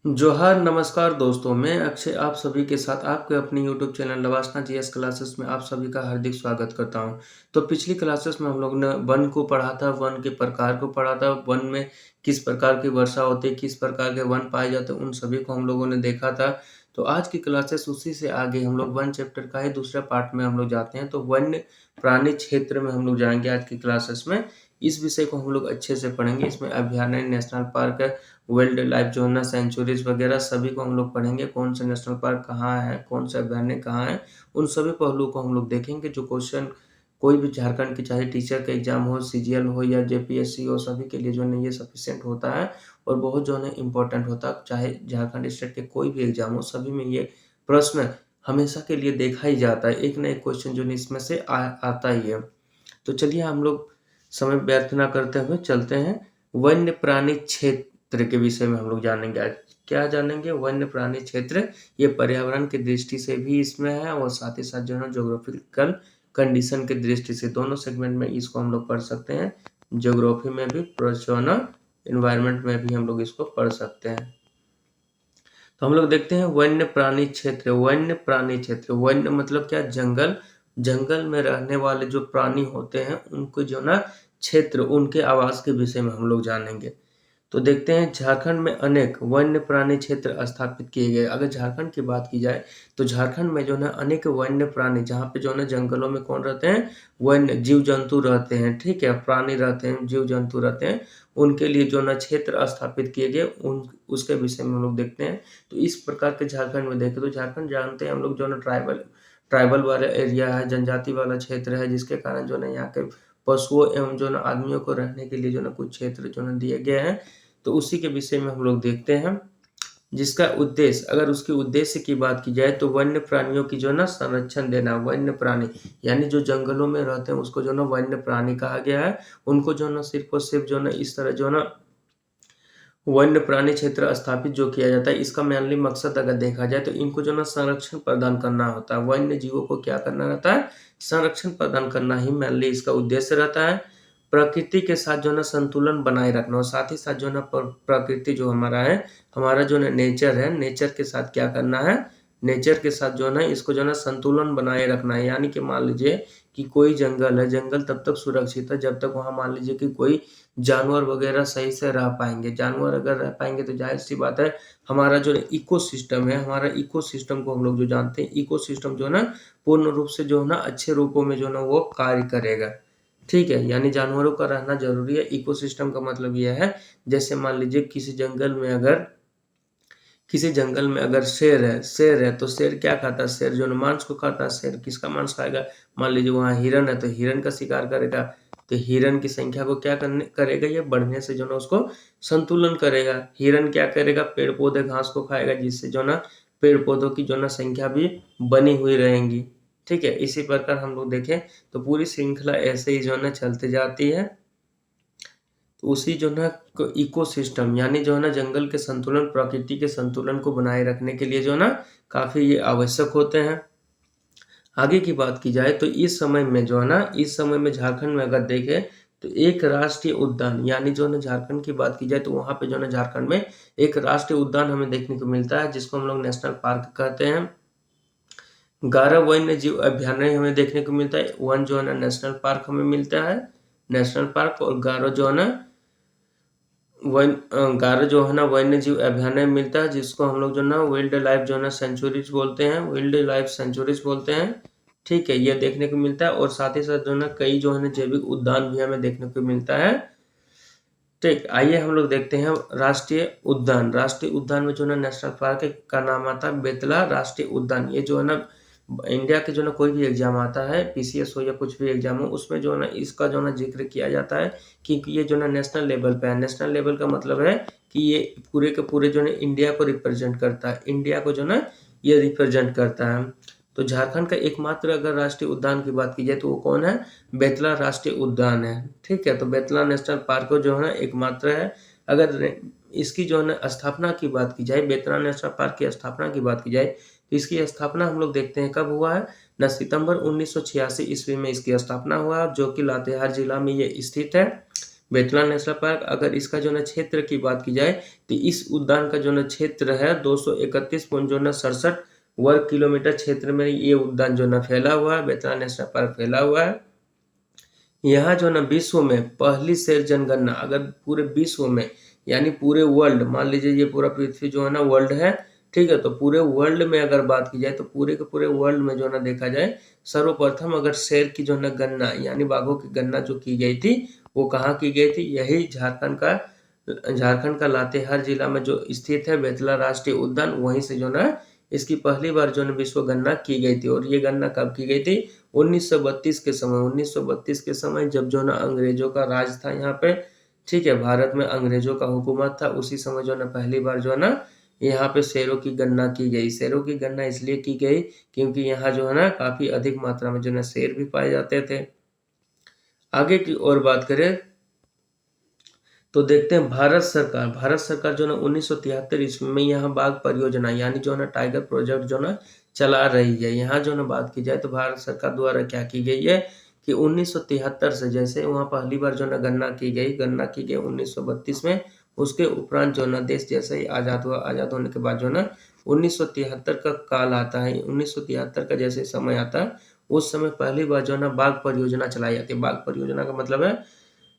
जोहार, नमस्कार दोस्तों, मैं अक्षय आप सभी के साथ आपके अपने यूट्यूब चैनल लवासना जीएस क्लासेस में आप सभी का हार्दिक स्वागत करता हूं। तो पिछली क्लासेस में हम लोग ने वन को पढ़ा था, वन के प्रकार को पढ़ा था, वन में किस प्रकार की वर्षा होती है, किस प्रकार के वन पाए जाते हैं, उन सभी को हम लोगों ने देखा था। तो आज की क्लासेस उसी से आगे हम लोग वन चैप्टर का ही दूसरे पार्ट में हम लोग जाते हैं। तो वन्य प्राणी क्षेत्र में हम लोग जाएंगे आज की क्लासेस में। इस विषय को हम लोग अच्छे से पढ़ेंगे। इसमें अभयारण्य, नेशनल पार्क, वाइल्ड लाइफ जो है ना, सेंचुरीज वगैरह सभी को हम लोग पढ़ेंगे। कौन सा नेशनल पार्क कहाँ है, कौन सा अभयारण्य कहाँ है, उन सभी पहलुओं को हम लोग देखेंगे। जो क्वेश्चन कोई भी झारखंड की, चाहे टीचर का एग्जाम हो, सीजीएल हो या जेपीएससी हो, सभी के लिए जो है ना ये सफिशिएंट होता है और बहुत जो है ना इम्पोर्टेंट होता है। चाहे झारखंड स्टेट के कोई भी एग्जाम हो, सभी में ये प्रश्न हमेशा के लिए देखा ही जाता है। एक ना एक क्वेश्चन जो है इसमें से आता ही है। तो चलिए हम लोग समय व्यर्थ ना करते हुए चलते हैं वन्य प्राणी क्षेत्र के विषय में हम लोग जानेंगे। आज क्या जानेंगे? वन्य प्राणी क्षेत्र। ये पर्यावरण की दृष्टि से भी इसमें है और साथ ही साथ जो है ज्योग्राफिकल कंडीशन की दृष्टि से, दोनों सेगमेंट में इसको हम लोग पढ़ सकते हैं। ज्योग्राफी में भी प्लस जो है ना एनवायरमेंट में भी हम लोग इसको पढ़ सकते हैं। तो हम लोग देखते हैं वन्य प्राणी क्षेत्र। वन्य प्राणी क्षेत्र, वन्य मतलब क्या? जंगल। जंगल में रहने वाले जो प्राणी होते हैं उनको जो ना क्षेत्र, उनके आवास के विषय में हम लोग जानेंगे। तो देखते हैं झारखंड में अनेक वन्य प्राणी क्षेत्र स्थापित किए गए। अगर झारखंड की बात की जाए तो झारखंड में जो है अनेक वन्य प्राणी, जहाँ पे जो है जंगलों में कौन रहते हैं? वन्य जीव जंतु रहते हैं। ठीक है, प्राणी रहते हैं, जीव जंतु रहते हैं। उनके लिए जो ना क्षेत्र स्थापित किए गए, उन उसके विषय में हम लोग देखते हैं। तो इस प्रकार के झारखंड में देखें तो झारखंड जानते हैं हम लोग जो ना ट्राइबल ट्राइबल वाला एरिया है, जनजाति वाला क्षेत्र है, जिसके कारण जो ना यहाँ के पशुओं एवं जो ना आदमियों को रहने के लिए जो ना कुछ क्षेत्र जो ना दिए गए हैं। तो उसी के विषय में हम लोग देखते हैं, जिसका उद्देश्य, अगर उसके उद्देश्य की बात की जाए तो वन्य प्राणियों की जो ना संरक्षण देना। वन्य प्राणी यानी जो जंगलों में रहते हैं उसको जो ना वन्य प्राणी कहा गया है। उनको जो ना सिर्फ और सिर्फ जो ना इस तरह जो ना वन्य प्राणी क्षेत्र स्थापित जो किया जाता है, इसका मेनली मकसद अगर देखा जाए तो इनको जो ना संरक्षण प्रदान करना होता है। वन्य जीवों को क्या करना रहता है? संरक्षण प्रदान करना ही मेनली इसका उद्देश्य रहता है। प्रकृति के साथ जो ना संतुलन बनाए रखना और साथ ही साथ जो ना प्रकृति जो हमारा है, हमारा जो ना नेचर है, नेचर के साथ क्या करना है? नेचर के साथ जो है ना इसको जो ना संतुलन बनाए रखना है। यानी कि मान लीजिए कि कोई जंगल है, जंगल तब तक सुरक्षित है जब तक वहाँ मान लीजिए कि कोई जानवर वगैरह सही से रह पाएंगे। जानवर अगर रह पाएंगे तो जाहिर सी बात है हमारा जो इकोसिस्टम है, हमारा इकोसिस्टम को हम लोग जो जानते हैं, इकोसिस्टम जो है ना पूर्ण रूप से जो है ना अच्छे रूपों में जो है ना वो कार्य करेगा। ठीक है, यानी जानवरों का रहना जरूरी है। इकोसिस्टम का मतलब यह है, जैसे मान लीजिए किसी जंगल में अगर शेर है तो शेर क्या खाता है? शेर जो है मांस को खाता है। शेर किसका मांस खाएगा? मान लीजिए वहाँ हिरन है तो हिरन का शिकार करेगा। तो हिरन की संख्या को क्या करेगा? ये बढ़ने से जो ना उसको संतुलन करेगा। हिरन क्या करेगा? पेड़ पौधे घास को खाएगा, जिससे जो ना पेड़ पौधों की जो ना संख्या भी बनी हुई रहेंगी। ठीक है, इसी प्रकार हम लोग देखें तो पूरी श्रृंखला ऐसे ही जो ना चलते जाती है। तो उसी जो ना इकोसिस्टम यानी जो है ना जंगल के संतुलन, प्रकृति के संतुलन को बनाए रखने के लिए जो है ना काफी ये आवश्यक होते हैं। आगे की बात की जाए तो इस समय में जो है ना, इस समय में झारखंड में अगर देखें तो एक राष्ट्रीय उद्यान, यानी जो है ना झारखंड की बात की जाए तो वहाँ पे जो है ना झारखंड में एक राष्ट्रीय उद्यान हमें देखने को मिलता है, जिसको हम लोग नेशनल पार्क कहते हैं। 11 वन्य जीव अभयारण्य हमें देखने को मिलता है। वन जो है ना नेशनल पार्क हमें मिलता है, नेशनल पार्क, और 11 जो है ना गारो जो है ना वन्य जीव अभयारण्य मिलता है, जिसको हम लोग जो ना वाइल्ड लाइफ जो है ना सेंचुरीज बोलते हैं, वाइल्ड लाइफ सेंचुरीज बोलते हैं। ठीक है, ये देखने को मिलता है और साथ ही साथ जो ना कई जो है ना जैविक उद्यान भी हमें देखने को मिलता है। ठीक, आइए हम लोग देखते हैं राष्ट्रीय उद्यान। राष्ट्रीय उद्यान में जो ना नेशनल पार्क का नाम आता है बेतला राष्ट्रीय उद्यान। ये जो है ना इंडिया के जो ना कोई भी एग्जाम आता है, पीसीएस हो या कुछ भी एग्जाम हो, उसमें जो है ना इसका जो ना जिक्र किया जाता है, क्योंकि ये जो ना नेशनल लेवल पे है। नेशनल लेवल का मतलब है कि ये पूरे के पूरे जो ना इंडिया को रिप्रेजेंट करता है, इंडिया को जो ना ये रिप्रेजेंट करता है। तो झारखंड का एकमात्र अगर राष्ट्रीय उद्यान की बात की जाए तो वो कौन है? बेतला राष्ट्रीय उद्यान है। ठीक है, तो बेतला नेशनल पार्क जो है ना एकमात्र है। अगर इसकी जो है ना स्थापना की बात की जाए, बेतला नेशनल पार्क की स्थापना की बात की जाए तो इसकी स्थापना हम लोग देखते हैं कब हुआ है ना, सितंबर 1986 ईस्वी में इसकी स्थापना हुआ, जो कि लातेहार जिला में ये स्थित है। Betla national park. अगर इसका जो है क्षेत्र की बात की जाए तो इस उद्यान का जो है क्षेत्र है 231.67 वर्ग किलोमीटर क्षेत्र में ये उद्यान जो है फैला हुआ है, बेतला नेशनल पार्क फैला हुआ है। यहाँ जो है ना विश्व में पहली शेर जनगणना, अगर पूरे विश्व में यानी पूरे वर्ल्ड, मान लीजिए ये पूरा पृथ्वी जो है ना वर्ल्ड है, ठीक है, तो पूरे वर्ल्ड में अगर बात की जाए तो पूरे के पूरे वर्ल्ड में जो है ना देखा जाए सर्वप्रथम अगर शेर की जो है ना गणना यानी बाघों की गणना जो की गई थी वो कहाँ की गई थी, यही झारखंड का लातेहार जिला में जो स्थित है बेतला राष्ट्रीय उद्यान, वहीं से जो है इसकी पहली बार जो है विश्व गणना की गई थी। और ये गणना कब की गई थी, 1932 के समय। 1932 के समय जब जो है ना अंग्रेजों का राज था यहाँ पे, ठीक है, भारत में अंग्रेजों का हुकूमत था, उसी समय जो है ना पहली बार जो है ना यहाँ पे शेरों की गणना की गई। शेरों की गणना इसलिए की गई क्योंकि यहाँ जो है ना काफी अधिक मात्रा में जो है ना शेर भी पाए जाते थे। आगे की और बात करें तो देखते हैं भारत सरकार जो है ना 1973 ईस्वी में यहाँ बाघ परियोजना यानी जो है ना टाइगर प्रोजेक्ट जो है ना चला रही है। यहाँ जो है ना बात की जाए तो भारत सरकार द्वारा क्या की गई है कि 1973 से जैसे वहाँ पहली बार जो है ना गणना की गई 1932 में, उसके उपरांत जो है ना देश जैसे ही आज़ाद हुआ, आज़ाद होने के बाद जो है ना 1973 का काल आता है, 1973 का जैसे समय आता है उस समय पहली बार जो है ना बाघ परियोजना चलाई जाती है। बाघ परियोजना का मतलब है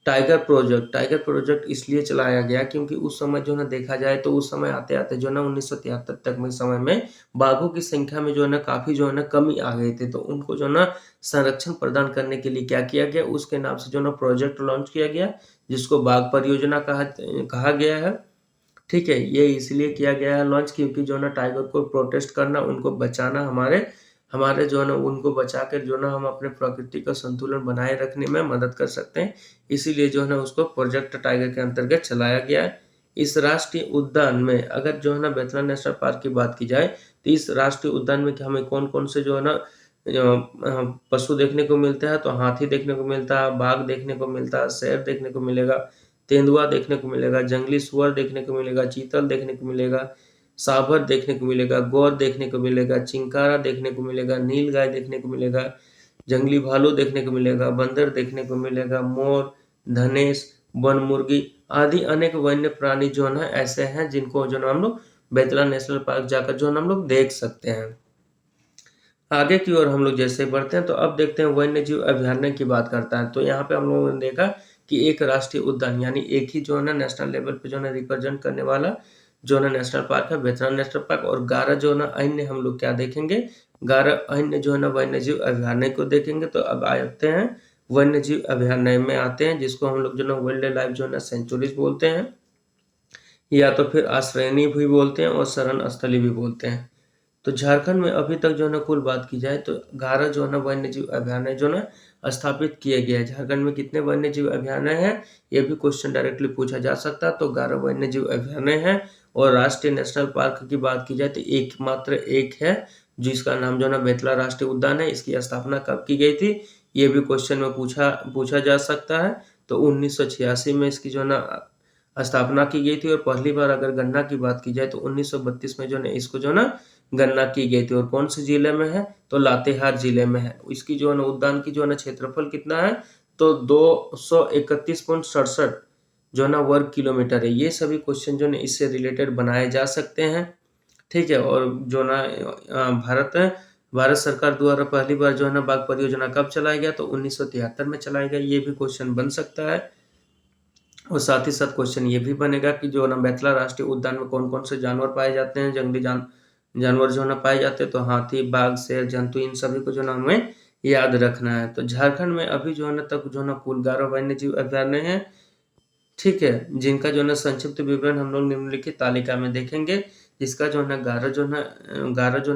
टाइगर प्रोजेक्ट इसलिए चलाया गया क्योंकि उस समय जो है ना देखा जाए तो उस समय आते-आते जो है ना 1973 तक में समय में बाघों की संख्या में जो है ना काफ़ी जो है ना कमी आ गई थी। तो उनको जो है ना संरक्षण प्रदान करने के लिए क्या किया गया, उसके नाम से जो है ना प्रोजेक्ट लॉन्च किया गया जिसको बाघ परियोजना कहा गया है। ठीक है, ये इसलिए किया गया है लॉन्च क्योंकि जो है ना टाइगर को प्रोटेस्ट करना, उनको बचाना, हमारे हमारे जो है ना उनको बचा कर जो है ना हम अपने प्रकृति का संतुलन बनाए रखने में मदद कर सकते हैं। इसीलिए जो है ना उसको प्रोजेक्ट टाइगर के अंतर्गत चलाया गया है। इस राष्ट्रीय उद्यान में अगर जो है ना बेतला नेशनल पार्क की बात की जाए तो इस राष्ट्रीय उद्यान में हमें कौन-कौन से जो है ना पशु देखने को मिलता है, तो हाथी देखने को मिलता है, बाघ देखने को मिलता है, शेर देखने को मिलेगा, तेंदुआ देखने को मिलेगा, जंगली सुअर देखने को मिलेगा, चीतल देखने को मिलेगा, सांभर देखने को मिलेगा, गौर देखने को मिलेगा, चिंकारा देखने को मिलेगा, नीलगाय देखने को मिलेगा, जंगली भालू देखने को मिलेगा, बंदर देखने को मिलेगा, मोर, धनेश, वन मुर्गी आदि अनेक वन्य प्राणी जो है ना ऐसे हैं जिनको जो है ना हम लोग बेतला नेशनल पार्क जाकर जो है ना हम लोग देख सकते हैं। आगे की ओर हम लोग जैसे बढ़ते हैं तो अब देखते हैं वन्य जीव अभयारण्य की बात करता है। तो यहाँ पे हम लोगों ने देखा कि एक राष्ट्रीय उद्यान यानी एक ही जो है ना नेशनल लेवल पे जो है ना रिप्रेजेंट करने वाला जो है ना नेशनल पार्क है बेतला नेशनल पार्क, और 11 जो है ना अन्य हम लोग क्या देखेंगे, 11 अन्य जो है ना वन्य जीव अभयारण्य को देखेंगे। तो अब आते हैं वन्य जीव अभयारण्य में आते हैं जिसको हम लोग जो है ना वाइल्ड लाइफ जो है ना सेंचुरीज बोलते हैं, या तो फिर आश्रयनी भी बोलते हैं और शरण स्थली भी बोलते हैं। तो झारखंड में अभी तक जो है ना कुल बात की जाए तो 11 जो है ना वन्य जीव अभयारण्य जो है ना स्थापित किए गए हैं। झारखंड में कितने वन्य जीव अभयारण्य हैं, ये भी क्वेश्चन डायरेक्टली पूछा जा सकता है। तो 11 वन्य जीव अभयारण्य हैं। और राष्ट्रीय नेशनल पार्क की बात की जाए तो एकमात्र एक है जिसका नाम जो है ना बेतला राष्ट्रीय उद्यान है। इसकी स्थापना कब की गई थी, ये भी क्वेश्चन में पूछा जा सकता है। तो 1986 में इसकी जो है ना स्थापना की गई थी। और पहली बार अगर गणना की बात की जाए तो 1932 में जो है ना इसको जो है ना गणना की गई थी। और कौन से जिले में है, तो लातेहार जिले में है। इसकी जो है ना उद्यान की जो है ना क्षेत्रफल कितना है, तो 231.67 जो है ना वर्ग किलोमीटर है। ये सभी क्वेश्चन जो है ना इससे रिलेटेड बनाए जा सकते हैं, ठीक है। और जो ना भारत सरकार द्वारा पहली बार जो है ना बाघ परियोजना कब चलाया गया, तो 1973 में चलाया गया। ये भी क्वेश्चन बन सकता है। और साथ ही साथ क्वेश्चन ये भी बनेगा कि जो ना बेतला राष्ट्रीय उद्यान में कौन-कौन से जानवर पाए जाते हैं, जंगली जानवर जो है ना पाए जाते हैं, तो हाथी, बाघ, शेर, जंतु इन सभी को जो ना हमें याद रखना है। तो झारखंड में अभी जो है ना तक जो है ना कुल 11 वन्य जीव अभयारण्य हैं, ठीक है, जिनका जो है ना संक्षिप्त विवरण हम लोग निम्नलिखित तालिका में देखेंगे। जिसका जो है ना 11 जो है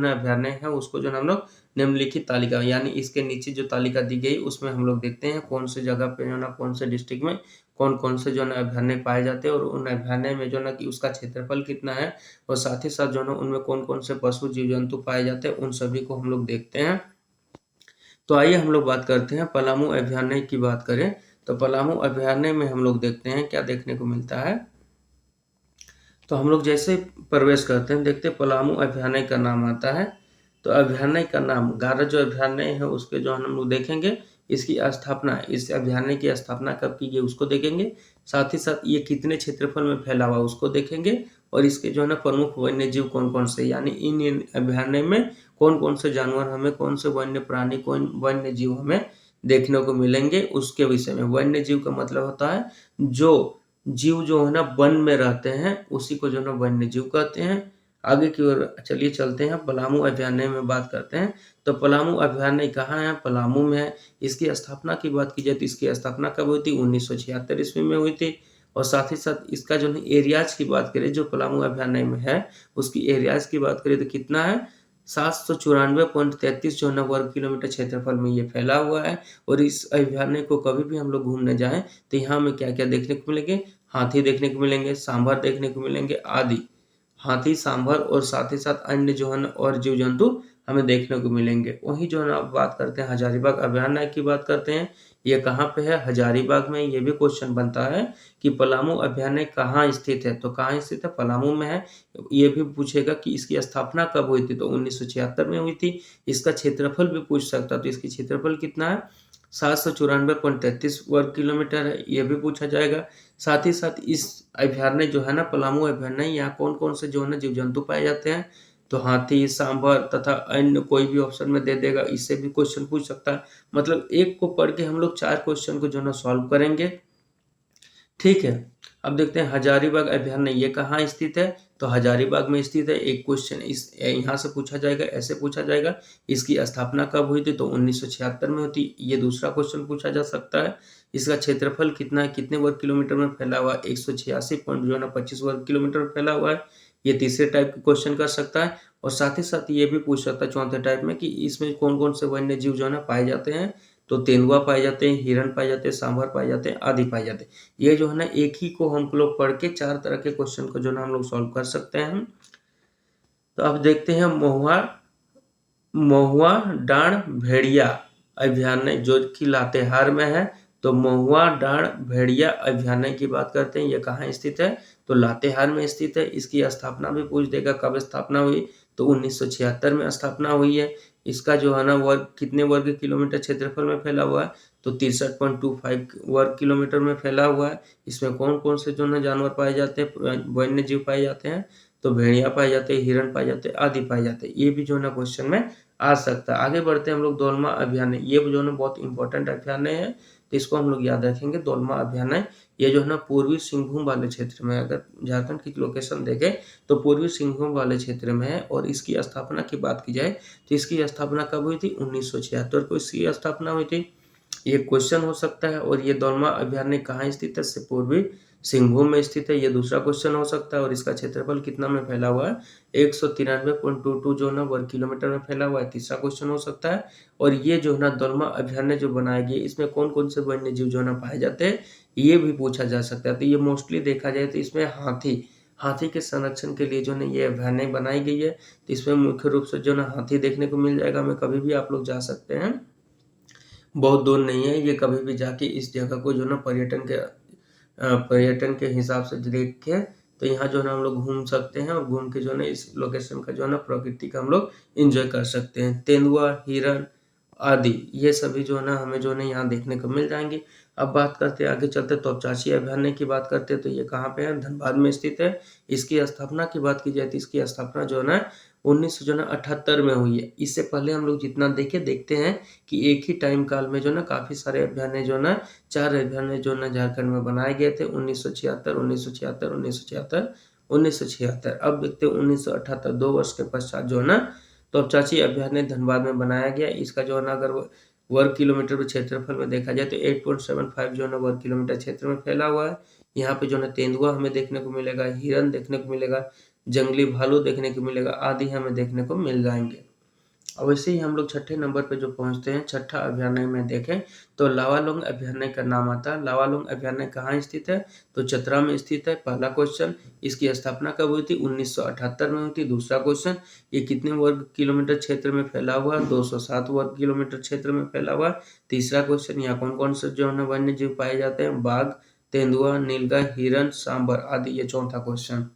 ना अभयारण्य है उसको जो है ना हम लोग निम्नलिखित तालिका यानी इसके नीचे जो तालिका दी गई उसमें हम लोग देखते हैं कौन से जगह पे जो है ना कौन से डिस्ट्रिक्ट में कौन-कौन से जो है ना अभयारण्य पाए जाते हैं और उन अभयारण्य में जो है ना कि उसका क्षेत्रफल कितना है और साथ ही साथ जो है ना उनमें कौन-कौन से पशु जीव-जंतु पाए जाते हैं, उन सभी को हम लोग देखते हैं। तो आइए हम लोग बात करते हैं पलामू अभयारण्य की बात करें, तो पलामू अभयारण्य में हम लोग देखते हैं क्या देखने को मिलता है। तो हम लोग जैसे प्रवेश करते हैं देखते हैं पलामू अभयारण्य का नाम आता है। तो अभयारण्य का नाम 11 जो अभयारण्य है उसके जो हम लोग देखेंगे इसकी स्थापना, इस अभयारण्य की स्थापना कब की गई उसको देखेंगे। साथ ही साथ ये कितने क्षेत्रफल में फैला हुआ है उसको देखेंगे, और इसके जो है ना प्रमुख वन्य जीव कौन-कौन से, यानी इन अभयारण्य में कौन-कौन से जानवर हमें, कौन से वन्य प्राणी, कौन वन्य जीव हमें देखने को मिलेंगे उसके विषय में। वन्य जीव का मतलब होता है जो जीव जो है ना वन में रहते हैं, उसी को जो है ना वन्य जीव कहते हैं। आगे की ओर चलिए चलते हैं, पलामू अभयारण्य में बात करते हैं। तो पलामू अभयारण्य कहाँ है? पलामू में है। इसकी स्थापना की बात की जाए तो इसकी स्थापना कब हुई थी? 1976 ईस्वी में हुई थी। और साथ ही साथ इसका जो है एरियाज की बात करें, जो पलामू अभयारण्य में है उसकी एरियाज की बात करें तो कितना है? 794.33 जो है ना वर्ग किलोमीटर क्षेत्रफल में ये फैला हुआ है। और इस अभयारण्य को कभी भी हम लोग घूमने जाएं तो यहाँ हमें क्या क्या देखने को मिलेंगे? हाथी देखने को मिलेंगे, सांभर देखने को मिलेंगे आदि। हाथी, सांभर और साथ ही साथ अन्य जो है ना और जीव जंतु हमें देखने को मिलेंगे। वहीं जो है ना अब बात करते हैं हजारीबाग अभयारण्य की बात करते हैं। ये कहाँ पे है? हजारीबाग में। ये भी क्वेश्चन बनता है कि पलामू अभयारण्य कहाँ स्थित है? तो कहाँ स्थित है? पलामू में है। ये भी पूछेगा कि इसकी स्थापना कब हुई थी? तो 1976 में हुई थी। इसका क्षेत्रफल भी पूछ सकता है, तो इसकी क्षेत्रफल कितना है? 794.33 वर्ग किलोमीटर है, ये भी पूछा जाएगा। साथ ही साथ इस अभयारण्य जो है ना पलामू अभयारण्य, यहाँ कौन-कौन से जो है ना जीव जंतु पाए जाते हैं? तो हाथी, सांभर तथा अन्य कोई भी ऑप्शन में दे देगा, इससे भी क्वेश्चन पूछ सकता है। मतलब एक को पढ़ के हम लोग 4 क्वेश्चन को जो है ना सॉल्व करेंगे। ठीक है, अब देखते हैं हजारीबाग अभयारण्य ये कहाँ स्थित है? तो हजारीबाग में स्थित है। एक क्वेश्चन इस यहाँ से पूछा जाएगा, ऐसे पूछा जाएगा। इसकी स्थापना कब हुई थी? तो 1976 में हुई थी। ये दूसरा क्वेश्चन पूछा जा सकता है। इसका क्षेत्रफल कितना है? कितने वर्ग किलोमीटर में फैला हुआ है? 186 पॉइंट जो है ना 25 वर्ग किलोमीटर में फैला हुआ है। ये तीसरे टाइप के क्वेश्चन कर सकता है। और साथ ही साथ ये भी पूछ सकता है चौथे टाइप में कि इसमें कौन-कौन से वन्य जीव जो है ना पाए जाते हैं? तो तेंदुआ पाए जाते हैं, हिरण पाए जाते हैं, सांभर पाए जाते हैं, आदि पाए जाते हैं। ये जो है ना एक ही को हम लोग पढ़ के 4 तरह के क्वेश्चन को जो है ना हम लोग सॉल्व कर सकते हैं। तो अब देखते हैं महुआ डाँड़ भेड़िया अभयारण्य जो कि लातेहार में है। तो महुआ डाँड़ भेड़िया अभयारण्य की बात करते हैं, ये कहाँ स्थित है? तो लातेहार में स्थित है। इसकी स्थापना भी पूछ देगा, कब स्थापना हुई? तो 1976 में स्थापना हुई है। इसका जो है ना वर्ग कितने वर्ग किलोमीटर क्षेत्रफल में फैला हुआ है? तो 63.25 वर्ग किलोमीटर में फैला हुआ है। इसमें कौन-कौन से जो है ना जानवर पाए जाते हैं, वन्य जीव पाए जाते हैं? तो भेड़िया पाए जाते हैं, हिरण पाए जाते हैं, आदि पाए जाते हैं। ये भी जो है ना क्वेश्चन में आ सकता है। आगे बढ़ते हैं हम लोग दोलमा अभयारण्य। ये जो है ना बहुत इंपॉर्टेंट अभयारण्य है, तो इसको हम लोग याद रखेंगे। दोलमा अभयारण्य ये जो है ना पूर्वी सिंहभूम वाले क्षेत्र में है। अगर झारखंड की लोकेशन देखें तो पूर्वी सिंहभूम वाले क्षेत्र में है। और इसकी स्थापना की बात की जाए तो इसकी स्थापना कब हुई थी? 1976 को इसकी स्थापना हुई थी। ये क्वेश्चन हो सकता है। और ये दोलमा अभयारण्य कहाँ स्थित है? पूर्वी सिंहभूम में स्थित है। ये दूसरा क्वेश्चन हो सकता है। और इसका क्षेत्रफल कितना में फैला हुआ है? 193.22 जो है ना वर्ग किलोमीटर में फैला हुआ है। तीसरा क्वेश्चन हो सकता है। और ये जो है ना दोलमा अभयारण्य जो बनाया गया, इसमें कौन-कौन से वन्य जीव जो है ना पाए जाते हैं? ये भी पूछा जा सकता है। तो ये मोस्टली देखा जाए तो इसमें हाथी के संरक्षण के लिए जो है ना ये अभयारण्य बनाई गई है। तो इसमें मुख्य रूप से जो है ना हाथी देखने को मिल जाएगा। हमें कभी भी आप लोग जा सकते हैं, बहुत दूर नहीं है। ये कभी भी जाके इस जगह को जो है ना पर्यटन के हिसाब से देख के तो यहाँ जो है ना हम लोग घूम सकते हैं। और घूम के जो है ना इस लोकेशन का जो है ना प्रकृति का हम लोग एंजॉय कर सकते हैं। तेंदुआ, हिरण आदि ये सभी जो है ना हमें जो है ना यहाँ देखने को मिल जाएंगे। अब बात करते हैं, आगे चलते हैं तोपचाची अभयारण्य की बात करते हैं। तो ये कहाँ पे है? धनबाद में स्थित है। इसकी स्थापना की बात की जाए तो इसकी स्थापना जो है ना 1978 में हुई है। इससे पहले हम लोग जितना देखते हैं कि एक ही टाइम काल में जो है ना काफ़ी सारे अभयारण्य जो है ना 4 अभयारण्य जो है ना झारखंड में बनाए गए थे। 1976, 1976, 1976, 1976। अब देखते हैं 1978, 2 वर्ष के पश्चात जो है ना तोपचाची अभयारण्य धनबाद में बनाया गया। इसका जो है ना अगर वर्ग किलोमीटर के क्षेत्रफल में देखा जाए तो 8.75 जो है ना वर्ग किलोमीटर क्षेत्र में फैला हुआ है। यहाँ पे जो है ना तेंदुआ हमें देखने को मिलेगा, हिरन देखने को मिलेगा, जंगली भालू देखने को मिलेगा, आदि हमें देखने को मिल जाएंगे। और वैसे ही हम लोग छठे नंबर पे जो पहुँचते हैं, छठा अभयारण्य में देखें तो लावालौंग अभयारण्य का नाम आता है। लावालौंग अभयारण्य कहाँ स्थित है? तो चतरा में स्थित है। पहला क्वेश्चन। इसकी स्थापना कब हुई थी? 1978 में हुई थी। दूसरा क्वेश्चन, ये कितने वर्ग किलोमीटर क्षेत्र में फैला हुआ है? 207 वर्ग किलोमीटर क्षेत्र में फैला हुआ है। तीसरा क्वेश्चन, यहाँ कौन-कौन से जो है ना वन्य जीव पाए जाते हैं? बाघ, तेंदुआ, नीलगाय, हिरण, सांभर आदि। ये चौथा क्वेश्चन।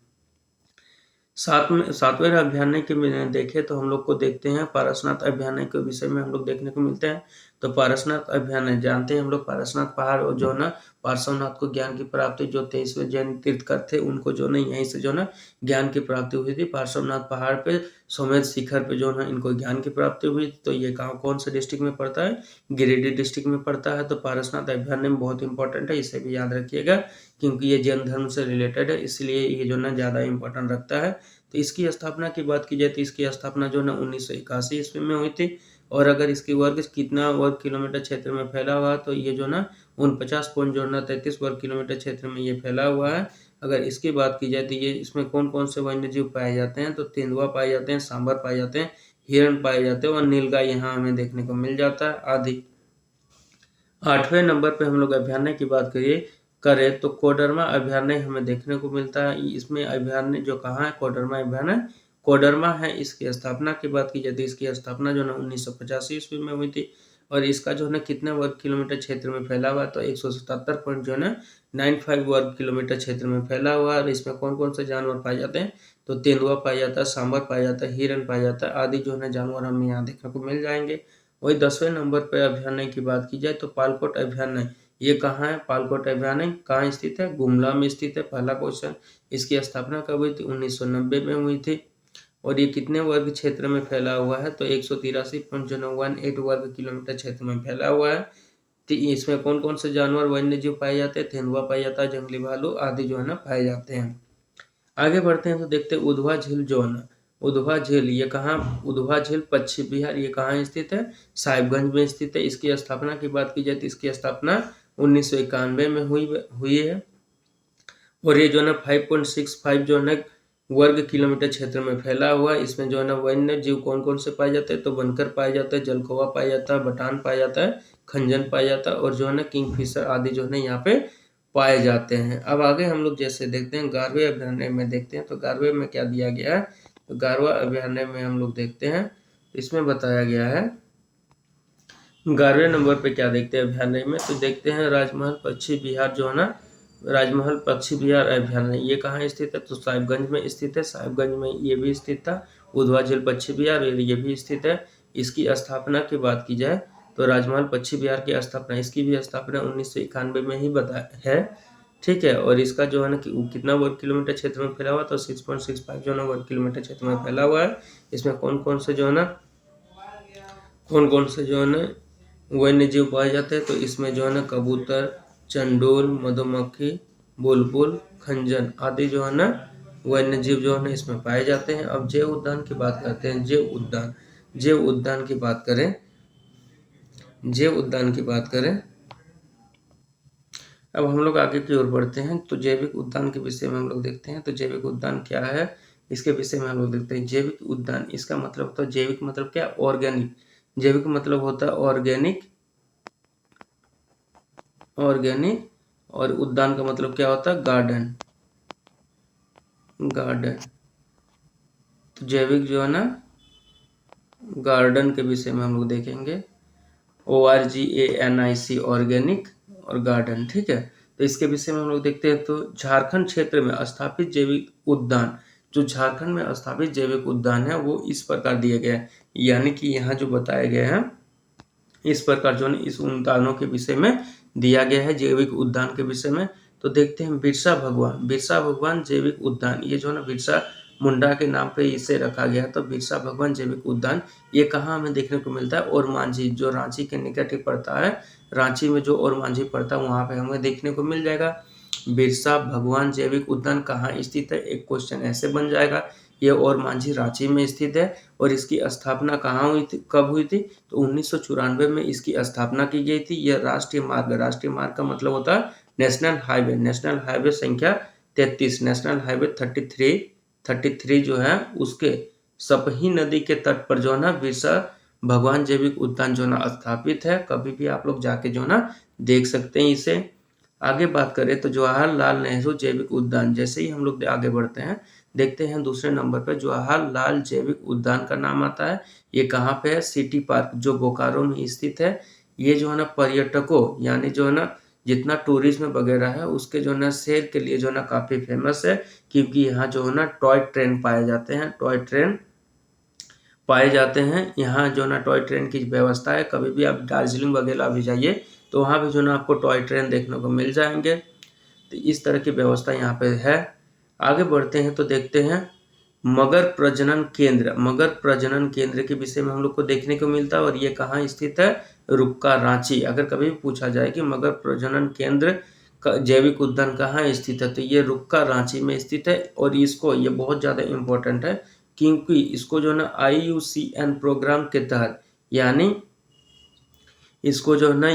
सातवें अभयारण्य के में देखें तो हम लोग को देखते हैं पारसनाथ अभयारण्य के विषय में हम लोग देखने को मिलते हैं। तो पारसनाथ अभयारण्य जानते हैं हम लोग, पारसनाथ पहाड़ और जो है ना पार्श्वनाथ को ज्ञान की प्राप्ति, जो 23वें जैन तीर्थकर थे उनको जो है यहीं से जो है ज्ञान की प्राप्ति हुई थी। पार्श्वनाथ पहाड़ पे सोमेध शिखर पे जो है इनको ज्ञान की प्राप्ति हुई थी। तो ये कौन से डिस्ट्रिक्ट में पड़ता है? गिरिडीह डिस्ट्रिक्ट में पड़ता है। तो पारसनाथ अभयारण्य बहुत इंपॉर्टेंट है, इसे भी याद रखिएगा क्योंकि ये जैन धर्म से रिलेटेड है, इसलिए ये जो है ज़्यादा इंपॉर्टेंट रखता है। तो इसकी स्थापना की बात की जाए तो इसकी स्थापना जो है 1981 ईस्वी में हुई थी। और अगर इसकी वर्ग कितना वर्ग किलोमीटर क्षेत्र में फैला हुआ है तो ये जो ना 49.33 वर्ग किलोमीटर क्षेत्र में ये फैला हुआ है। अगर इसकी बात की जाए तो ये इसमें कौन कौन से वन्य जीव पाए जाते हैं? तो तेंदुआ पाए जाते हैं, सांबर पाए जाते हैं, हिरण पाए जाते हैं और नीलगाय यहाँ हमें देखने को मिल जाता है आदि। 8वें नंबर पे हम लोग अभयारण्य की बात करें तो कोडरमा अभयारण्य हमें देखने को मिलता है। इसमें अभयारण्य जो कहाँ है? कोडरमा अभयारण्य कोडरमा है। इसकी स्थापना की बात की जाती है, इसकी स्थापना जो है 1985 ईस्वी में हुई थी। और इसका जो है कितने वर्ग किलोमीटर क्षेत्र में फैला हुआ है? तो 177.95 वर्ग किलोमीटर क्षेत्र में फैला हुआ है। और इसमें कौन कौन से जानवर पाए जाते हैं? तो तेंदुआ पाया जाता है, सांबर पाया जाता है, हिरण पाया जाता है आदि जो है जानवर हमें यहाँ देखने को मिल जाएंगे। वही 10वें नंबर पर अभयारण्य की बात की जाए तो पालकोट अभयारण्य, ये कहाँ है? पालकोट अभयारण्य कहाँ स्थित है? गुमला में स्थित है। पहला क्वेश्चन। इसकी स्थापना कब हुई थी? 1990 में हुई थी। और ये कितने वर्ग क्षेत्र में फैला हुआ है? तो 183.018 वर्ग किलोमीटर क्षेत्र में फैला हुआ है। तो इसमें कौन कौन से जानवर वन्य जीव पाए जाते हैं? तेंदुआ पाया जाता है, जंगली भालू आदि जो है पाए जाते हैं। आगे बढ़ते हैं तो देखते हैं उधवा झील जो है उधवा झील, ये कहाँ? उधवा झील पश्चिम बिहार, ये कहाँ स्थित है? साहिबगंज में स्थित है। इसकी स्थापना की बात की जाए तो इसकी स्थापना 1991 में हुई है। और ये जो है 5.65 जो है वर्ग किलोमीटर क्षेत्र में फैला हुआ है। इसमें जो है वन्य जीव कौन कौन से पाए जाते हैं? तो बनकर पाया जाता है, जलकौवा पाया जाता है, बटान पाया जाता है, खंजन पाया जाता है और जो है किंगफिशर आदि जो है यहाँ पे पाए जाते हैं। अब आगे हम लोग जैसे देखते हैं गारवे अभयारण्य में देखते हैं तो गारवे में क्या दिया गया है? तो गारवा अभयारण्य में हम लोग देखते हैं, इसमें बताया गया है 11वें नंबर पे क्या देखते हैं अभयारण्य में? तो देखते हैं राजमहल पक्षी विहार जो है राजमहल पक्षी विहार अभयारण्य, ये कहाँ स्थित है? तो साहिबगंज में स्थित है। साहिबगंज में ये भी स्थित था उधवा झील पक्षी विहार, ये भी स्थित है। इसकी स्थापना की बात की जाए तो राजमहल पक्षी विहार की स्थापना, इसकी भी स्थापना 1991 में ही बताया है, ठीक है। और इसका जो है कितना वर्ग किलोमीटर क्षेत्र में फैला हुआ? तो 6.65 जो है वर्ग किलोमीटर क्षेत्र में फैला हुआ है। इसमें कौन कौन से जो है वन्य जीव पाए जाते हैं? तो इसमें जो है कबूतर, चंडोल, मधुमक्खी, बुलबुल, खंजन आदि जो है वन्य जीव जो है इसमें पाए जाते हैं। अब जैव उद्यान की बात करते हैं। जैव उद्यान की बात करें अब हम लोग आगे की ओर बढ़ते हैं तो जैविक उद्यान के विषय में हम लोग देखते हैं। तो जैविक उद्यान क्या है, इसके विषय में हम लोग देखते हैं। जैविक उद्यान, इसका मतलब होता है जैविक मतलब क्या? ऑर्गेनिक। जैविक मतलब होता है ऑर्गेनिक और उद्यान का मतलब क्या होता है? गार्डन। तो जैविक जो है गार्डन के विषय में हम लोग देखेंगे। ORGANIC ऑर्गेनिक और गार्डन, ठीक है। तो इसके विषय में हम लोग देखते हैं तो झारखंड क्षेत्र में स्थापित जैविक उद्यान, जो झारखंड में स्थापित जैविक उद्यान है वो इस प्रकार दिए गए हैं, यानी कि यहाँ जो बताए गए हैं इस प्रकार जो इस उद्यानों के विषय में दिया गया है जैविक उद्यान के विषय में। तो देखते हैं बिरसा भगवान जैविक उद्यान, ये जो बिरसा मुंडा के नाम पे इसे रखा गया। तो बिरसा भगवान जैविक उद्यान ये कहाँ हमें देखने को मिलता है? ओरमांझी, जो रांची के निकट ही पड़ता है। रांची में जो ओरमांझी पड़ता है वहाँ पे हमें देखने को मिल जाएगा। बिरसा भगवान जैविक उद्यान कहाँ स्थित है? एक क्वेश्चन ऐसे बन जाएगा। ये ओरमांझी रांची में स्थित है। और इसकी स्थापना कहाँ हुई थी, कब हुई थी? तो 1994 में इसकी स्थापना की गई थी। यह राष्ट्रीय मार्ग का मतलब होता है नेशनल हाईवे संख्या 33, नेशनल हाईवे 33 जो है उसके सपही नदी के तट पर जो है बिरसा भगवान जैविक उद्यान जो स्थापित है। कभी भी आप लोग जाके जो देख सकते हैं इसे। आगे बात करें तो जवाहरलाल नेहरू जैविक उद्यान, जैसे ही हम लोग आगे बढ़ते हैं देखते हैं दूसरे नंबर पर जवाहरलाल जैविक उद्यान का नाम आता है। ये कहाँ पे है? सिटी पार्क, जो बोकारो में स्थित है। ये जो है पर्यटकों यानी जो है जितना टूरिज्म वगैरह है उसके जो है सैर के लिए जो है काफ़ी फेमस है, क्योंकि यहाँ जो है टॉय ट्रेन पाए जाते हैं। टॉय ट्रेन पाए जाते हैं। यहाँ जो ना टॉय ट्रेन की व्यवस्था है, कभी भी आप दार्जिलिंग वगैरह भी जाइए तो वहाँ भी जो ना आपको टॉय ट्रेन देखने को मिल जाएंगे। तो इस तरह की व्यवस्था यहाँ पे है। आगे बढ़ते हैं तो देखते हैं मगर प्रजनन केंद्र। मगर प्रजनन केंद्र के विषय में हम लोग को देखने को मिलता है और ये कहाँ स्थित है, रुक्का रांची। अगर कभी भी पूछा जाए कि मगर प्रजनन केंद्र जैविक उद्यान कहाँ स्थित है, तो ये रुक्का रांची में स्थित है। और इसको ये बहुत ज़्यादा इम्पोर्टेंट है क्योंकि इसको जो ना IUCN प्रोग्राम के तहत, यानी इसको जो है ना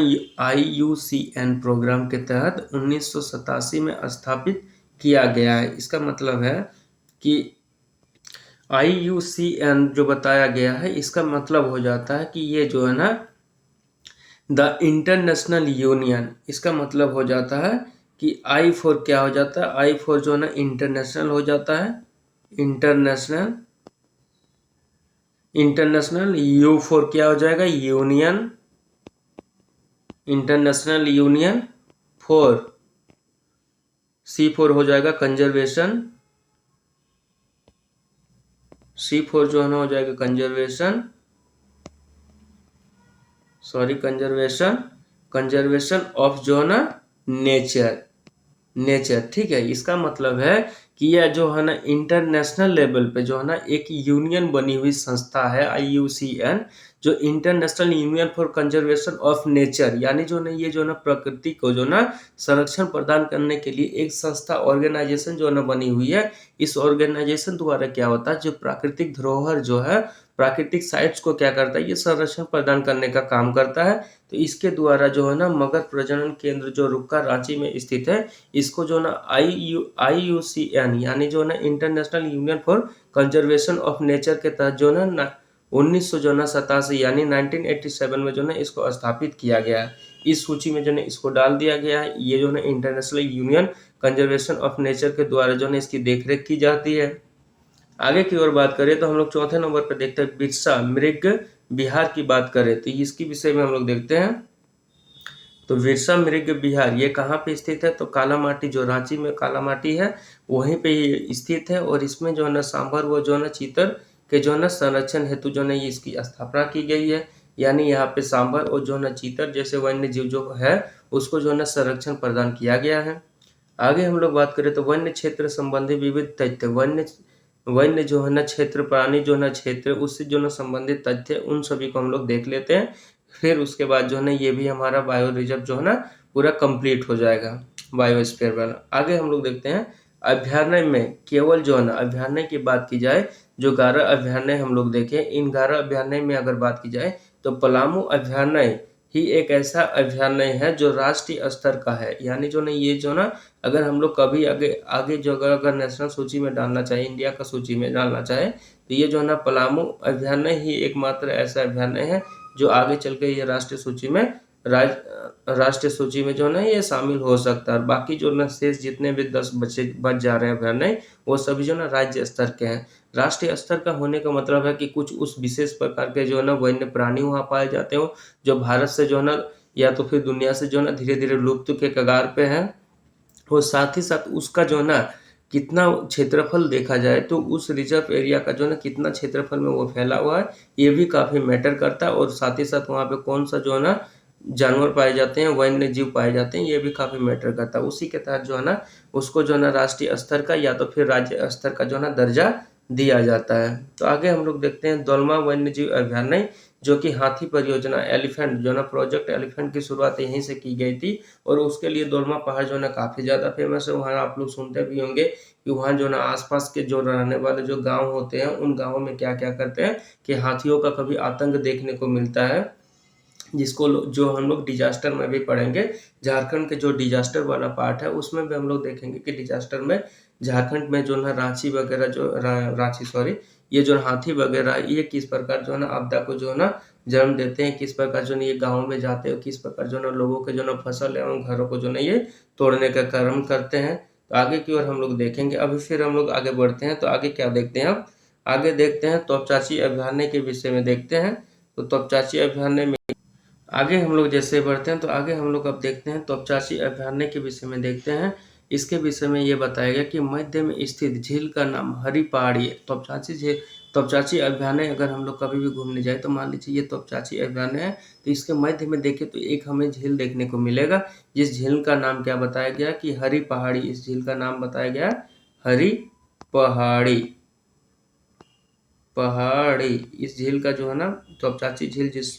IUCN प्रोग्राम के तहत 1987 में स्थापित किया गया है। इसका मतलब है कि IUCN जो बताया गया है, इसका मतलब हो जाता है कि ये जो है ना द इंटरनेशनल यूनियन, इसका मतलब हो जाता है कि I फॉर क्या हो जाता है, I फॉर जो है ना इंटरनेशनल हो जाता है, इंटरनेशनल। इंटरनेशनल, U फॉर क्या हो जाएगा, union, international union. Four, C four हो जाएगा कंजर्वेशन, C फोर जो है ना हो जाएगा conservation, sorry conservation, conservation of जो है ना नेचर, नेचर। ठीक है, इसका मतलब है कि यह जो है ना इंटरनेशनल लेवल पे जो है ना एक यूनियन बनी हुई संस्था है IUCN, जो international union for conservation of nature, यानी जो ना ये जो ना प्रकृति को जो ना संरक्षण प्रदान करने के लिए एक संस्था, ऑर्गेनाइजेशन जो ना बनी हुई है। इस ऑर्गेनाइजेशन द्वारा क्या होता है, जो प्राकृतिक धरोहर जो है, प्राकृतिक साइट्स को क्या करता है, ये संरक्षण प्रदान करने का काम करता है। तो इसके द्वारा जो है ना मगर प्रजनन केंद्र जो रुक्का रांची में स्थित है, इसको जो ना IUCN यानी जो ना international union for conservation of nature के तहत जो ना 1987 यानी 1987 में जो ना इसको स्थापित किया गया है। इस सूची में जो ना इसको डाल दिया गया है। ये जो ना international union conservation of nature के द्वारा जो ना इसकी देखरेख की जाती है। आगे की ओर बात करें तो हम लोग चौथे नंबर पर देखते हैं बिरसा मृग विहार की बात करें तो इसकी विषय में हम लोग देखते हैं। तो बिरसा मृग विहार ये कहाँ पे स्थित है, तो कालामाटी, जो रांची में कालामाटी है वहीं पे ही स्थित है। और इसमें जो है ना सांभर व जो है ना चीतर के जो है ना संरक्षण हेतु जो है इसकी स्थापना की गई है। यानी यहाँ पे सांभर और जो है ना चीतर जैसे वन्य जीव जो है उसको जो है ना संरक्षण प्रदान किया गया है। आगे हम लोग बात करें तो वन्य क्षेत्र संबंधी विविध तथ्य। वन्य जो है ना क्षेत्र, प्राणी जो है ना क्षेत्र, उससे जो ना संबंधित तथ्य, उन सभी को हम लोग देख लेते हैं। फिर उसके बाद जो है ना ये भी हमारा बायो रिजर्व जो है ना पूरा कंप्लीट हो जाएगा, बायोस्फीयर वाला। आगे हम लोग देखते हैं अभ्यारण्य में केवल जो है ना अभ्यारण्य की बात की जाए, जो 11 अभ्यारण्य हम लोग देखें, इन 11 अभ्यारण्य में अगर बात की जाए तो पलामू अभ्यारण्य ही एक ऐसा अभ्यारण्य है जो राष्ट्रीय स्तर का है। यानी जो ना ये जो ना अगर हम लोग कभी आगे आगे जो अगर नेशनल सूची में डालना चाहे, इंडिया का सूची में डालना चाहे, तो ये जो ना पलामू अभ्यारण्य ही एकमात्र ऐसा अभ्यारण्य है जो आगे चल के ये राष्ट्रीय सूची में राष्ट्रीय सूची में जो है ना ये शामिल हो सकता है। और बाकी जो ना शेष जितने भी 10 बच जा रहे हैं अभ्यारण्य, वो सभी जो ना राज्य स्तर के हैं। राष्ट्रीय स्तर का होने का मतलब है कि कुछ उस विशेष प्रकार के जो है ना वन्य प्राणी वहाँ पाए जाते हो, जो भारत से जो है ना या तो फिर दुनिया से जो है ना धीरे धीरे लुप्त के कगार पे है। और साथ ही साथ उसका जो है ना कितना क्षेत्रफल देखा जाए तो उस रिजर्व एरिया का जो है ना कितना क्षेत्रफल में वो फैला हुआ है, ये भी काफ़ी मैटर करता है। और साथ ही साथ वहाँ पे कौन सा जो है ना जानवर पाए जाते हैं, वन्य जीव पाए जाते हैं, ये भी काफ़ी मैटर करता है। उसी के तहत जो है ना उसको जो है ना राष्ट्रीय स्तर का या तो फिर राज्य स्तर का जो है ना दर्जा दिया जाता है। तो आगे हम लोग देखते हैं दोलमा वन्य जीव अभ्यारण्य, जो कि हाथी परियोजना एलिफेंट जो ना प्रोजेक्ट एलिफेंट की शुरुआत यहीं से की गई थी। और उसके लिए दोलमा पहाड़ जो है ना काफ़ी ज़्यादा फेमस है। वहाँ आप लोग सुनते भी होंगे कि वहाँ जो ना आसपास के जो रहने वाले जो गांव होते हैं, उन गांवों में क्या क्या करते हैं कि हाथियों का कभी आतंक देखने को मिलता है, जिसको जो हम लोग डिजास्टर में भी पढ़ेंगे। झारखंड के जो डिजास्टर वाला पार्ट है उसमें भी हम लोग देखेंगे कि डिजास्टर में झारखंड में जो ना रांची वगैरह जो रांची सॉरी ये जो हाथी वगैरह ये किस प्रकार जो है ना आपदा को जो है ना जन्म देते हैं, किस प्रकार जो है ये गाँव में जाते हैं, किस प्रकार जो है ना लोगों के जो ना फसल एवं घरों को जो ना ये तोड़ने का कर्म करते हैं। तो आगे की ओर हम लोग देखेंगे। अभी फिर हम लोग आगे बढ़ते हैं तो आगे क्या देखते हैं, अब आगे देखते हैं तोपचाची अभ्यारण्य के विषय में देखते हैं। तो तोपचाची अभ्यारण्य में आगे हम लोग जैसे बढ़ते हैं तो आगे हम लोग अब देखते हैं तोपचाची अभ्यारण्य के विषय में देखते हैं। इसके विषय में ये बताया गया कि मध्य में स्थित झील का नाम हरी पहाड़ी है। तोपचांची झील, तोपचांची अभयारण्य अगर हम लोग कभी भी घूमने जाए तो मान लीजिए ये तोपचांची अभयारण्य है, तो इसके मध्य में देखें तो एक हमें झील देखने को मिलेगा, जिस झील का नाम क्या बताया गया कि हरी पहाड़ी। इस झील का नाम बताया गया हरी पहाड़ी, पहाड़ी। इस झील का जो है ना तोपचांची झील, जिस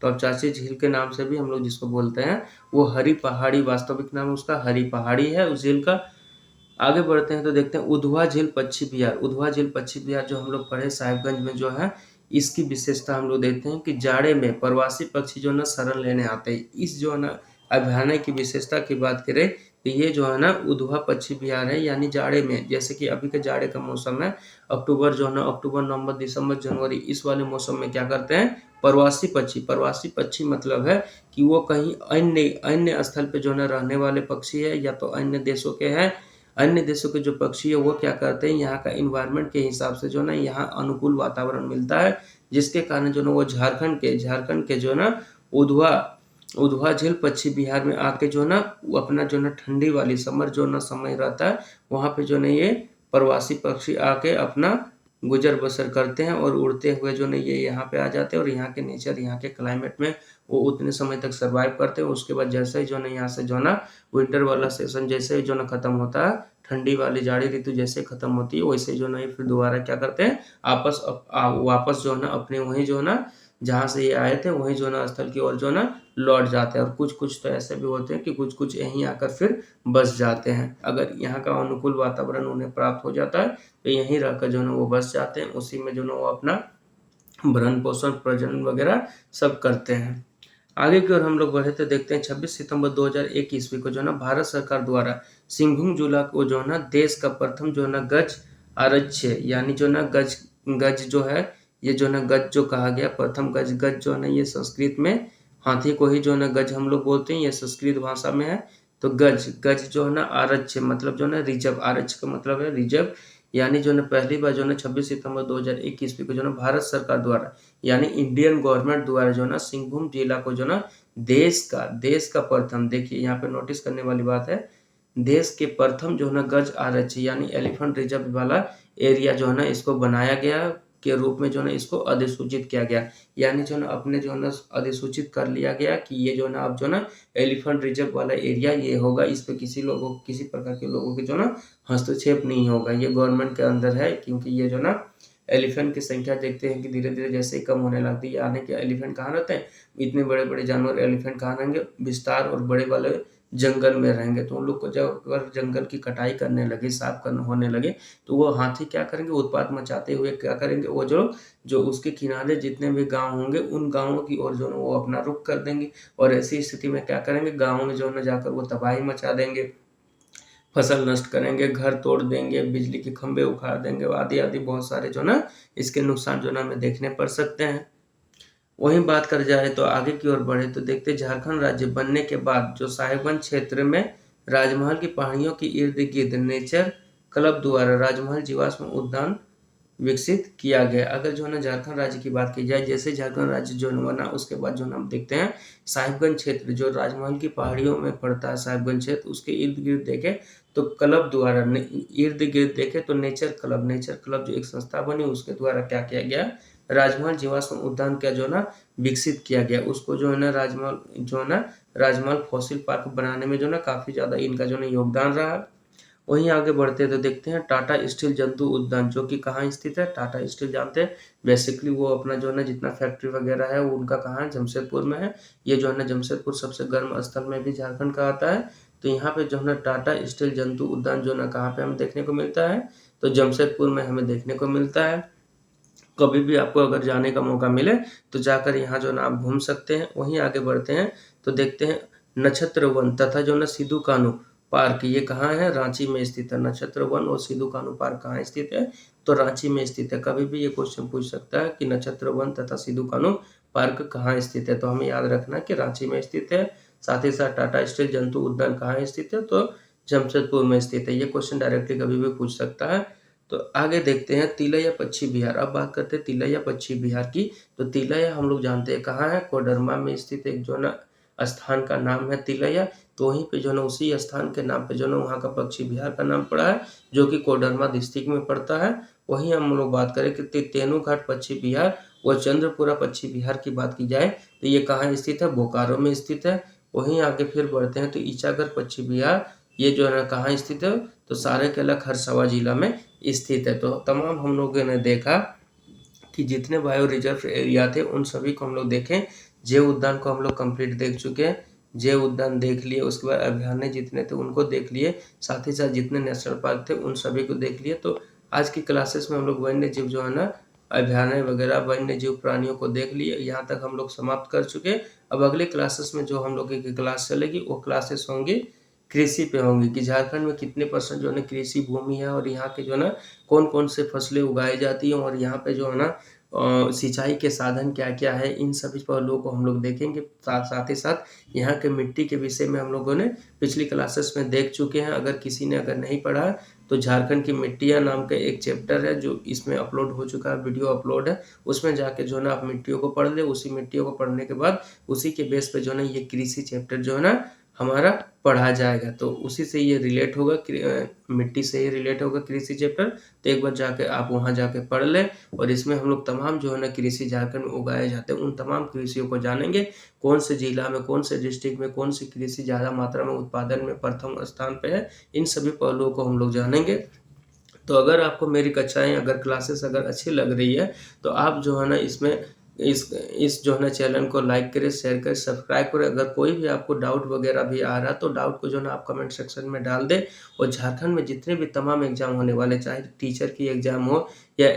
तोपचांची झील के नाम से भी हम लोग जिसको बोलते हैं वो हरी पहाड़ी, वास्तविक नाम उसका हरी पहाड़ी है उस झील का। आगे बढ़ते हैं तो देखते हैं उधवा झील पक्षी विहार। उधवा झील पक्षी विहार जो हम लोग पढ़े साहिबगंज में जो है, इसकी विशेषता हम लोग देखते हैं कि जाड़े में प्रवासी पक्षी जो है ना शरण लेने आते हैं। इस जो है ना अभयारण्य की विशेषता की बात करें तो ये जो है ना उधवा पक्षी विहार है, यानी जाड़े में, जैसे कि अभी के जाड़े का मौसम है, अक्टूबर जो है ना, अक्टूबर नवंबर दिसंबर जनवरी, इस वाले मौसम में क्या करते हैं प्रवासी पक्षी। प्रवासी पक्षी मतलब है कि वो कहीं अन्य अन्य स्थल पे जो है ना रहने वाले पक्षी है, या तो अन्य देशों के हैं। अन्य देशों के जो पक्षी है वो क्या करते हैं, यहाँ का इन्वायरमेंट के हिसाब से जो ना यहाँ अनुकूल वातावरण मिलता है, जिसके कारण जो ना वो झारखंड के जो ना उधवा उधवा झील पक्षी विहार में आके जो ना वो अपना जो ना ठंडी वाली समर जो ना समय रहता है, वहाँ पे जो ना ये प्रवासी पक्षी आके अपना गुजर बसर करते हैं और उड़ते हुए जो ना ये यहाँ पे आ जाते हैं और यहाँ के नेचर, यहाँ के क्लाइमेट में वो उतने समय तक सर्वाइव करते हैं। उसके बाद जैसे ही जो ना यहाँ से जो ना विंटर वाला सेशन जैसे ही जो ना खत्म होता है, ठंडी वाली जाड़ी ऋतु जैसे खत्म होती है, वैसे जो ना ये फिर दोबारा क्या करते हैं वापस जो है ना अपने वहीं जो है ना जहाँ से ये आए थे वहीं जो ना स्थल की ओर जो ना लौट जाते हैं। और कुछ तो ऐसे भी होते हैं कि कुछ यहीं आकर फिर बस जाते हैं। अगर यहाँ का अनुकूल वातावरण उन्हें प्राप्त हो जाता है तो यहीं रहकर जो ना वो बस जाते हैं, उसी में जो ना वो अपना भरण पोषण प्रजनन वगैरह सब करते हैं। आगे की ओर हम लोग बढ़े तो देखते हैं 26 सितंबर 2001 ईस्वी को जो ना भारत सरकार द्वारा सिंहभूम जिला को जो ना देश का प्रथम जो ना गज आरक्ष्य, यानी जो ना गज गज जो है, ये जो ना गज जो कहा गया प्रथम गज, गज जो है ना ये संस्कृत में हाथी को ही जो ना गज हम लोग बोलते हैं, ये संस्कृत भाषा में है। तो गज गज जो है ना आरक्ष्य मतलब जो ना रिजर्व, आरक्ष्य का मतलब है रिजर्व, यानी जो ना पहली बार जो ना 26 सितंबर 2021 ईस्वी को जो ना भारत सरकार द्वारा यानी इंडियन गवर्नमेंट द्वारा जो ना सिंहभूम जिला को जो ना देश का प्रथम, देखिए यहाँ पे नोटिस करने वाली बात है, देश के प्रथम जो है ना गज आरक्ष्य यानी एलिफेंट रिजर्व वाला एरिया जो है ना इसको बनाया गया के रूप में जो है ना इसको अधिसूचित किया गया। यानी जो ना अपने जो है ना अधिसूचित कर लिया गया कि ये जो ना अब जो ना एलिफेंट रिजर्व वाला एरिया ये होगा, इस पे किसी प्रकार के लोगों के जो ना हस्तक्षेप नहीं होगा, ये गवर्नमेंट के अंदर है। क्योंकि ये जो ना एलिफेंट की संख्या देखते हैं कि धीरे धीरे जैसे ही कम होने लगती है, यानी कि एलिफेंट कहाँ रहते हैं, इतने बड़े बड़े जानवर एलिफेंट कहाँ रहेंगे, विस्तार और बड़े वाले जंगल में रहेंगे। तो उन लोग को जब अगर जंगल की कटाई करने लगे, साफ करने होने लगे, तो वो हाथी क्या करेंगे, उत्पात मचाते हुए क्या करेंगे, वो जो उसके किनारे जितने भी गांव होंगे उन गांवों की ओर जो है वो अपना रुख कर देंगे, और ऐसी स्थिति में क्या करेंगे, गाँव में जो है जाकर वो तबाही मचा देंगे, फसल नष्ट करेंगे, घर तोड़ देंगे, बिजली के खंभे उखाड़ देंगे, आदि आदि बहुत सारे जो ना इसके नुकसान जो ना हमें देखने पड़ सकते हैं। वहीं बात कर जाए तो आगे की ओर बढ़े तो देखते झारखंड राज्य बनने के बाद जो साहिबगंज क्षेत्र में राजमहल की पहाड़ियों के इर्द गिर्द नेचर क्लब द्वारा राजमहल जीवाश्म उद्यान विकसित किया गया। अगर जो है ना झारखंड राज्य की बात की जाए, जैसे झारखंड राज्य जो बना उसके बाद जो हम देखते हैं साहिबगंज क्षेत्र जो राजमहल की पहाड़ियों में पड़ता है, साहिबगंज क्षेत्र, उसके इर्द गिर्द देखे तो क्लब द्वारा इर्द गिर्द देखे तो नेचर क्लब जो एक संस्था बनी उसके द्वारा क्या किया गया, राजमहल जीवाश्म उद्यान का जो ना विकसित किया गया। उसको जो है ना राजमहल फॉसिल पार्क बनाने में जो ना काफी ज्यादा इनका जो ना योगदान रहा। वहीं आगे बढ़ते तो देखते हैं टाटा स्टील जंतु उद्यान, जो कि कहाँ स्थित है, टाटा स्टील जानते हैं बेसिकली वो अपना जो है ना जितना फैक्ट्री वगैरह है वो उनका कहाँ है, जमशेदपुर में है। ये जो है ना जमशेदपुर सबसे गर्म स्थल में भी झारखंड का आता है। तो यहाँ पे जो है ना टाटा स्टील जंतु उद्यान जो ना कहाँ पे हमें देखने को मिलता है, तो जमशेदपुर में हमें देखने को मिलता है। कभी भी आपको अगर जाने का मौका मिले तो जाकर यहाँ जो ना आप घूम सकते हैं। वहीं आगे बढ़ते हैं तो देखते हैं नक्षत्र वन तथा जो ना सिद्धू कान्हू पार्क, ये कहाँ है, रांची में स्थित है। नक्षत्र वन और सिद्धू कान्हू पार्क कहाँ स्थित है, तो रांची में स्थित है। कभी भी ये क्वेश्चन पूछ सकता है कि नक्षत्र वन तथा सिद्धू कान्हू पार्क कहाँ स्थित है, तो हमें याद रखना कि रांची में स्थित है। साथ ही साथ टाटा स्टील जंतु उद्यान कहाँ स्थित है, तो जमशेदपुर में स्थित है। ये क्वेश्चन डायरेक्टली कभी भी पूछ सकता है। तो आगे देखते हैं तिलैया पक्षी विहार। अब बात करते हैं तिलैया पक्षी विहार की। तो तिलैया हम लोग जानते हैं कहाँ है, कोडरमा में स्थित एक जो ना स्थान का नाम है तिलैया। तो वहीं पे जो है ना उसी स्थान के नाम पे जो है ना वहाँ का पक्षी विहार का नाम पड़ा है, जो कि कोडरमा डिस्ट्रिक्ट में पड़ता है। वहीं हम लोग बात करें कि तेनूघाट पक्षी विहार व चंद्रपुरा पक्षी विहार की बात की जाए तो ये कहाँ स्थित है? बोकारो में स्थित है। वहीं आगे फिर बढ़ते हैं तो ईचागढ़ पक्षी विहार, ये जो है ना कहाँ स्थित है? तो सरायकेला खरसावां जिला में स्थित है। तो तमाम हम लोगों ने देखा कि जितने बायो रिजर्व एरिया थे उन सभी को हम लोग देखें। जैव उद्यान को हम लोग कंप्लीट देख चुके हैं, जैव उद्यान देख लिए, उसके बाद अभयारण्य जितने थे उनको देख लिए, साथ ही साथ जितने नेशनल पार्क थे उन सभी को देख लिए। तो आज की क्लासेस में हम लोग वन्य जीव जो है ना अभयारण्य वगैरह वन्य जीव प्राणियों को देख लिए। यहाँ तक हम लोग समाप्त कर चुके। अब अगले क्लासेस में जो हम लोग की क्लास चलेगी वो क्लासेस होंगी कृषि पे होंगी, कि झारखंड में कितने % जो है ना कृषि भूमि है और यहाँ के जो है ना कौन कौन से फसलें उगाई जाती हैं और यहाँ पे जो है ना सिंचाई के साधन क्या-क्या है, इन सभी पहलुओं को हम लोग देखेंगे। साथ ही साथ यहाँ के मिट्टी के विषय में हम लोगों ने पिछली क्लासेस में देख चुके हैं। अगर किसी ने अगर नहीं पढ़ा है तो झारखंड की मिट्टियाँ नाम का एक चैप्टर है जो इसमें अपलोड हो चुका है, वीडियो अपलोड है, उसमें जाके जो है ना आप मिट्टियों को पढ़ ले। उसी मिट्टियों को पढ़ने के बाद उसी के बेस पे जो है ना ये कृषि चैप्टर जो है ना हमारा पढ़ा जाएगा। तो उसी से ये रिलेट होगा, मिट्टी से ही रिलेट होगा कृषि चैप्टर। तो एक बार जाके आप वहाँ जाके पढ़ लें और इसमें हम लोग तमाम जो है ना कृषि झारखंड में उगाए जाते हैं उन तमाम कृषियों को जानेंगे। कौन से जिला में, कौन से डिस्ट्रिक्ट में कौन सी कृषि ज़्यादा मात्रा में उत्पादन में प्रथम स्थान पे है, इन सभी पहलुओं को हम लोग जानेंगे। तो अगर आपको मेरी कक्षाएँ अगर क्लासेस अगर अच्छी लग रही है तो आप जो है ना इसमें इस जो है ना चैनल को लाइक करें, शेयर करें, सब्सक्राइब करें। अगर कोई भी आपको डाउट वगैरह भी आ रहा है तो डाउट को जो है ना आप कमेंट सेक्शन में डाल दें। और झारखंड में जितने भी तमाम एग्ज़ाम होने वाले, चाहे टीचर की एग्ज़ाम हो या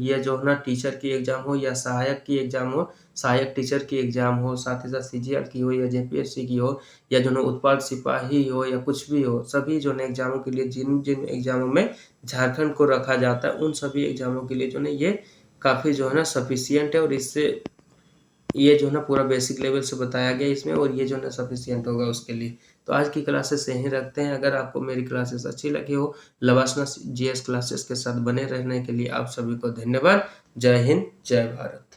ये जो है ना टीचर की एग्ज़ाम हो या सहायक की एग्ज़ाम हो, सहायक टीचर की एग्ज़ाम हो, साथ ही साथ सीजीएल की हो या जेपीएससी की हो या जो है ना उत्पाद सिपाही हो या कुछ भी हो, सभी जो है ना एग्ज़ामों के लिए जिन एग्ज़ामों में झारखंड को रखा जाता है उन सभी एग्ज़ामों के लिए जो है ना ये काफ़ी जो है ना सफिशिएंट है। और इससे ये जो है ना पूरा बेसिक लेवल से बताया गया इसमें, और ये जो है ना सफिशिएंट होगा उसके लिए। तो आज की क्लासेस यहीं रखते हैं। अगर आपको मेरी क्लासेस अच्छी लगी हो, लवासना जीएस क्लासेस के साथ बने रहने के लिए आप सभी को धन्यवाद। जय हिंद, जय भारत।